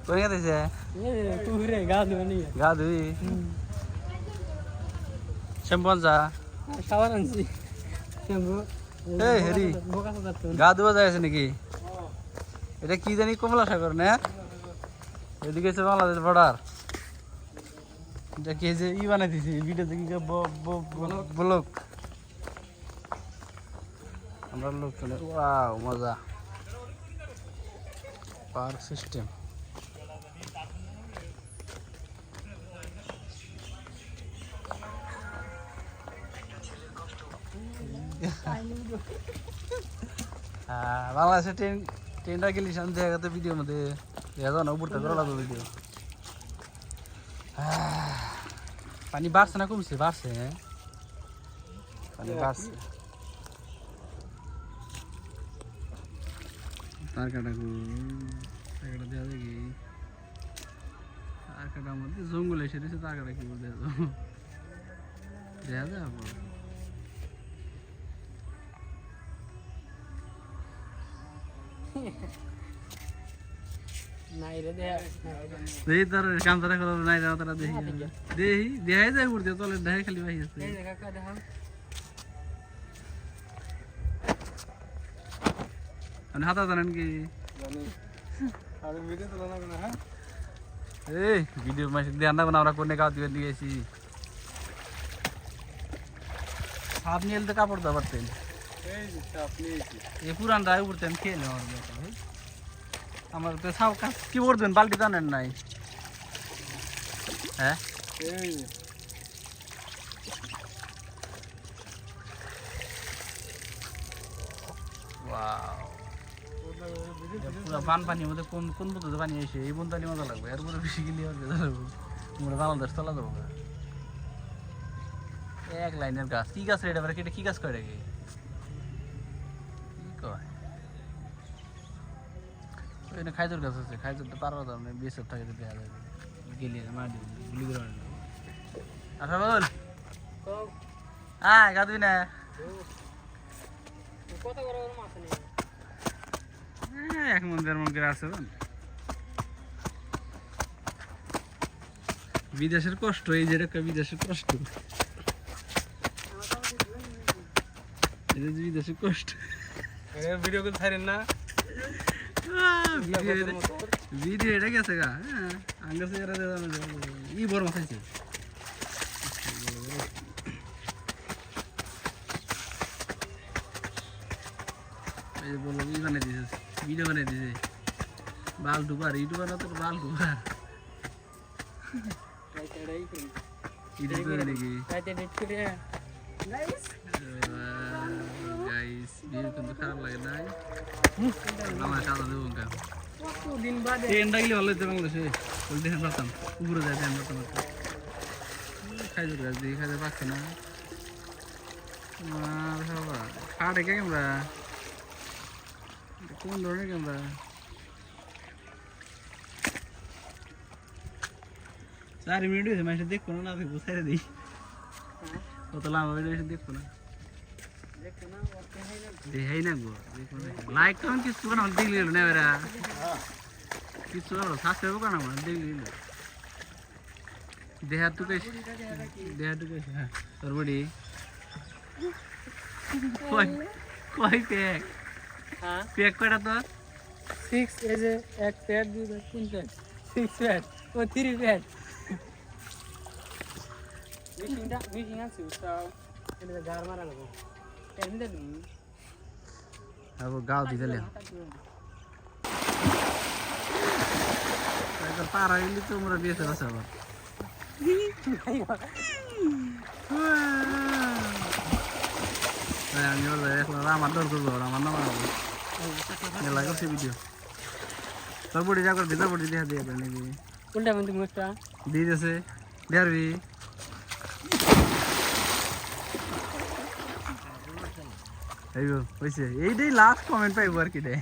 কোন গেছে তুই গা ধুয়ে নিয়ে গা ধুই শ্যাম্পু আনছা সাবান আনছি শ্যাম্পু এই হেরি গা ধোয়া যাইছে নাকি এটা কি জানি কমলা সাগর না এদিকে হচ্ছে বাংলাদেশ বর্ডার এটা কি যে ই বানাই দিছি ভিডিওতে কি ব্লগ আমরা লোক চলে ওয়াও মজা পার্ক সিস্টেম বাংলাদেশে ट्रेनটা गेली शांत দেখা তো ভিডিও मध्ये দেখা जाऊ ना उडता करा लागतो व्हिडिओ पाणी बारसे ना कमसे बारसे पाणी बारसे तार काटाको तारकाटा দেওয়া যায় কি তার কাটার মধ্যে জঙ্গল এসে রয়েছে তার কাটা কি বলতে দেখা যায় নাই রে দে দেই তার কাম তারা করে নাই রে তারা দেই দেই দেখাই যায় উড়তে চলে দেখাই খালি ভাই আছে এই দেখা কা দেখাও আমি হাতা জানেন কি জানি আর ভিডিও তো না না হ্যাঁ এই ভিডিও মাস ধ্যান রাখবেন আমরা কোনে গাও দিবেন দিয়েছি আপনি এলতে কাপড় দাও পারতেন এই যে আপনি এই পুরান রায় উড়তেন খেয়ে নেওয়ার ভাই আমার তো সব কাজ কি করবেন বালতি জানেন নাই হ্যাঁ এই ওয়াও পুরো পানির মধ্যে কোন কোন পদ্ধতি পানি এসে এই বন্ধালি মজা লাগবে এর উপরে বেশি গেলে হবে আমরা বাংলাদেশ চলা যাবো এক লাইনের গাছ কি গাছ রে এটা কেটে কি গাছ করে কি কয় ওইখানে খাইজুর গাছ আছে খাইজুরটা পারবা দাম না বেসব থাকে দেখা যাবে গেলে মাটি গুলি করে আচ্ছা বল গা দিবি না কত বড় বড় মাছ নেই এক মন দেড় মন করে আছে বিদেশের কষ্ট এই যে বিদেশের কষ্ট বিদেশের কষ্ট ভিডিও করে ছাড়েন না ভিডিও এটা গেছে গা আঙ্গাছে ই বড় মাছ আছে এই বলো ই বানাই দিয়েছে ভিডিও বানাই দিয়েছে বাল ডুবার ইউটিউবার না তোর বাল ডুবার নাকি গাইস ভিডিও কিন্তু খারাপ লাগে না আমার সাদা দেবো দিন বাদে ট্রেনটা গেলে ভালো হতো বাংলাদেশে ওই দেখেন পারতাম উপরে যায় ট্রেন পারতাম খাইজুর গাছ দিয়ে খাইতে পারছে না খাটে কে ক্যামেরা কোন ধরনের ক্যামেরা চার মিনিট হয়েছে মানুষ দেখবো না দেখবো ছেড়ে দিই কত লাভ হবে দেখবো না দেখাই না গো লাইক তো কিছু না দেখলি না এরা কিছু সাবস্ক্রাইব করো না দেখলি দেহা টুকে হ্যাঁ তোর বডি কয় প্যাক প্যাক কয়টা তো 6 এই যে এক প্যাড দুই প্যাড তিন প্যাড 6 প্যাড ও 3 প্যাড মিশিং আছে সব এটা গার মারা লাগবে এমনি দিন अब गाव दिले तर पारा गेली তোমরা বিয়ে করে আসবা আমি ওর দেখলাম আমার দর করবো আমার নাম মেলা করছে ভিডিও তোর বডি যা করে ভিতর বডি দেখা দিয়ে দেন নাকি কোনটা বন্ধু মুখটা দিয়ে দিয়েছে দেয়ারবি এইটাই লাস্ট কমেন্ট পাইব আর কি রে